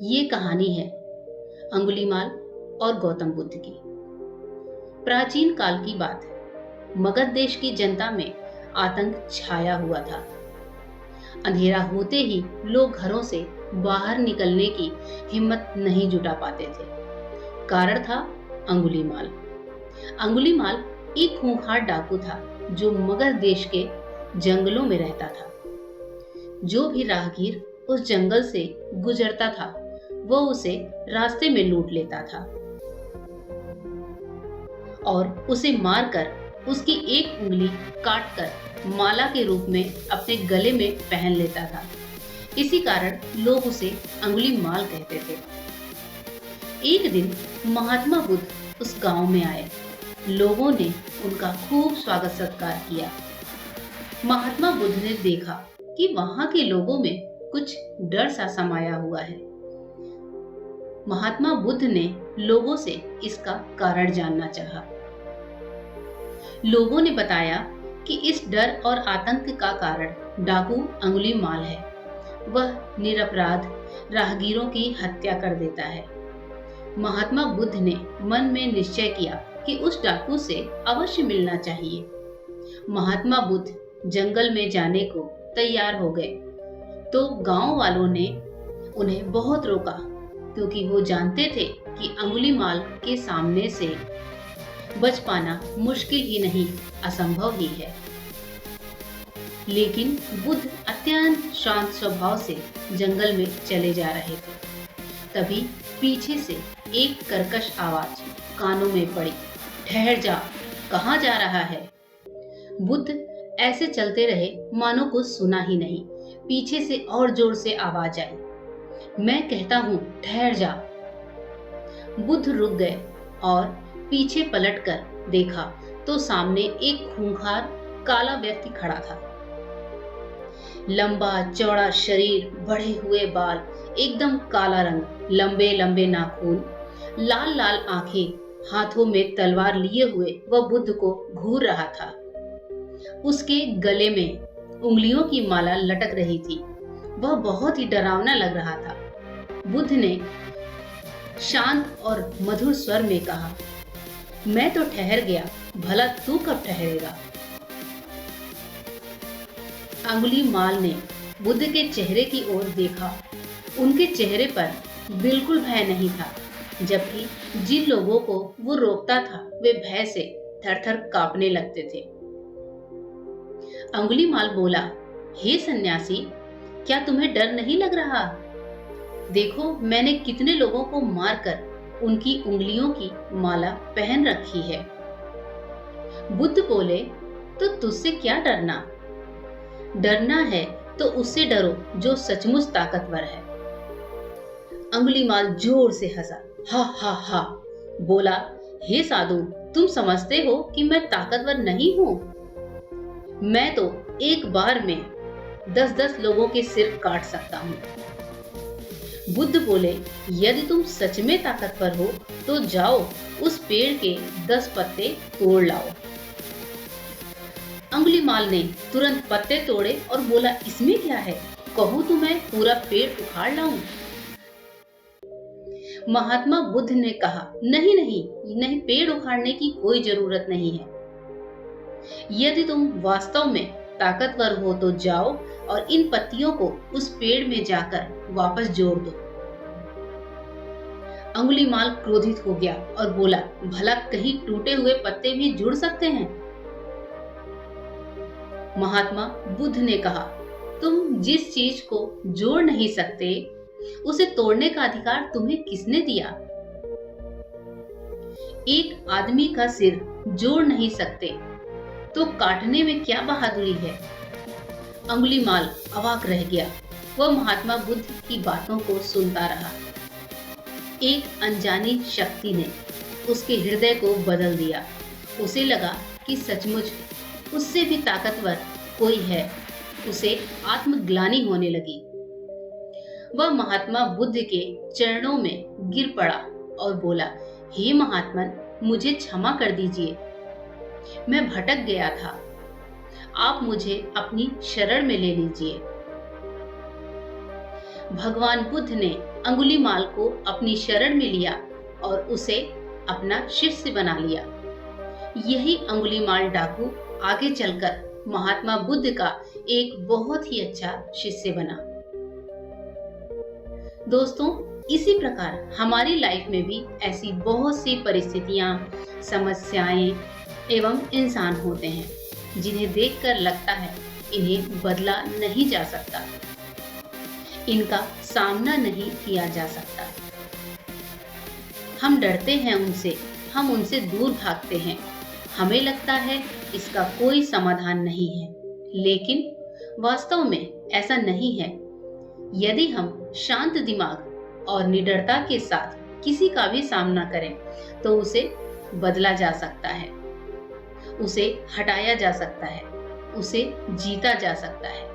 ये कहानी है अंगुलीमाल और गौतम बुद्ध की। प्राचीन काल की बात है। मगध देश की जनता में आतंक छाया हुआ था। अंधेरा होते ही लोग घरों से बाहर निकलने की हिम्मत नहीं जुटा पाते थे। कारण था अंगुलीमाल। अंगुलीमाल एक खूंखार डाकू था जो मगध देश के जंगलों में रहता था। जो भी राहगीर उस जंगल से गुजरता था वो उसे रास्ते में लूट लेता था और उसे मारकर उसकी एक उंगली काटकर माला के रूप में अपने गले में पहन लेता था। इसी कारण लोग उसे अंगुलीमाल कहते थे। एक दिन महात्मा बुद्ध उस गांव में आए। लोगों ने उनका खूब स्वागत सत्कार किया। महात्मा बुद्ध ने देखा कि वहां के लोगों में कुछ डर सा समाया हुआ है। महात्मा बुद्ध ने लोगों से इसका कारण जानना चाहा। लोगों ने बताया कि इस डर और आतंक का कारण डाकू अंगुलीमाल है। वह निरपराध राहगीरों की हत्या कर देता है। महात्मा बुद्ध ने मन में निश्चय किया कि उस डाकू से अवश्य मिलना चाहिए। महात्मा बुद्ध जंगल में जाने को तैयार हो गए तो गांव वालों ने उन्हें बहुत रोका, क्योंकि वो जानते थे कि अंगुलीमाल के सामने से बच पाना मुश्किल ही नहीं, असंभव ही है। लेकिन बुद्ध अत्यंत शांत स्वभाव से जंगल में चले जा रहे थे। तभी पीछे से एक कर्कश आवाज कानों में पड़ी, ठहर जा, कहाँ जा रहा है? बुद्ध ऐसे चलते रहे मानो कुछ सुना ही नहीं। पीछे से और जोर से आवाज आई, मैं कहता हूं ठहर जा। बुद्ध रुक गए और पीछे पलटकर देखा तो सामने एक खूंखार काला व्यक्ति खड़ा था। लंबा चौड़ा शरीर, बढ़े हुए बाल, एकदम काला रंग, लंबे लंबे नाखून, लाल लाल आंखें, हाथों में तलवार लिए हुए वह बुद्ध को घूर रहा था। उसके गले में उंगलियों की माला लटक रही थी। वह बहुत ही डरावना लग रहा था। बुद्ध ने शांत और मधुर स्वर में कहा, मैं तो ठहर गया, भला तू कब ठहरेगा? अंगुलीमाल ने बुद्ध के चेहरे की ओर देखा। उनके चेहरे पर बिल्कुल भय नहीं था, जबकि जिन लोगों को वो रोकता था वे भय से थर-थर कांपने लगते थे। अंगुलीमाल बोला, हे सन्यासी, क्या तुम्हें डर नहीं लग रहा? देखो, मैंने कितने लोगों को मारकर उनकी उंगलियों की माला पहन रखी है। बुद्ध बोले, तो तुझसे क्या डरना? डरना है तो उससे डरो जो सचमुच ताकतवर है। अंगुलीमाल जोर से हंसा, हा हा हा, बोला, हे साधु, तुम समझते हो कि मैं ताकतवर नहीं हूं? मैं तो एक बार में 10-10 लोगों के सिर काट सकता हूं। बुद्ध बोले, यदि तुम सच में ताकतवर हो तो जाओ उस पेड़ के 10 पत्ते तोड़ लाओ। अंगुलीमाल ने तुरंत पत्ते तोड़े और बोला, इसमें क्या है? कहूं तो मैं पूरा पेड़ उखाड़ लाऊं। महात्मा बुद्ध ने कहा, नहीं नहीं नहीं, पेड़ उखाड़ने की कोई जरूरत नहीं है। यदि तुम वास्तव में ताकतवर हो तो जाओ और इन पत्तियों को उस पेड़ में जाकर वापस जोड़ दो। अंगुलीमाल क्रोधित हो गया और बोला, भला कहीं टूटे हुए पत्ते भी जुड़ सकते हैं? महात्मा बुद्ध ने कहा, तुम जिस चीज को जोड़ नहीं सकते उसे तोड़ने का अधिकार तुम्हें किसने दिया? एक आदमी का सिर जोड़ नहीं सकते तो काटने में क्या बहादुरी है? अंगुलीमाल अवाक रह गया। वह महात्मा बुद्ध की बातों को सुनता रहा। एक अनजानी शक्ति ने उसके हृदय को बदल दिया। उसे लगा कि सचमुच उससे भी ताकतवर कोई है। उसे आत्मग्लानि होने लगी। वह महात्मा बुद्ध के चरणों में गिर पड़ा और बोला, हे महात्मन, मुझे क्षमा कर दीजिए। मैं भटक गया था। आप मुझे अपनी शरण में ले लीजिए। भगवान बुद्ध ने अंगुलीमाल को अपनी शरण में लिया और उसे अपना शिष्य बना लिया। यही अंगुलीमाल डाकू आगे चलकर महात्मा बुद्ध का एक बहुत ही अच्छा शिष्य बना। दोस्तों, इसी प्रकार हमारी लाइफ में भी ऐसी बहुत सी परिस्थितियां, समस्याएं एवं इंसान होते हैं जिन्हें देखकर लगता है इन्हें बदला नहीं जा सकता, इनका सामना नहीं किया जा सकता। हम डरते हैं उनसे, हम उनसे दूर भागते हैं। हमें लगता है इसका कोई समाधान नहीं है, लेकिन वास्तव में ऐसा नहीं है। यदि हम शांत दिमाग और निडरता के साथ किसी का भी सामना करें तो उसे बदला जा सकता है, उसे हटाया जा सकता है, उसे जीता जा सकता है।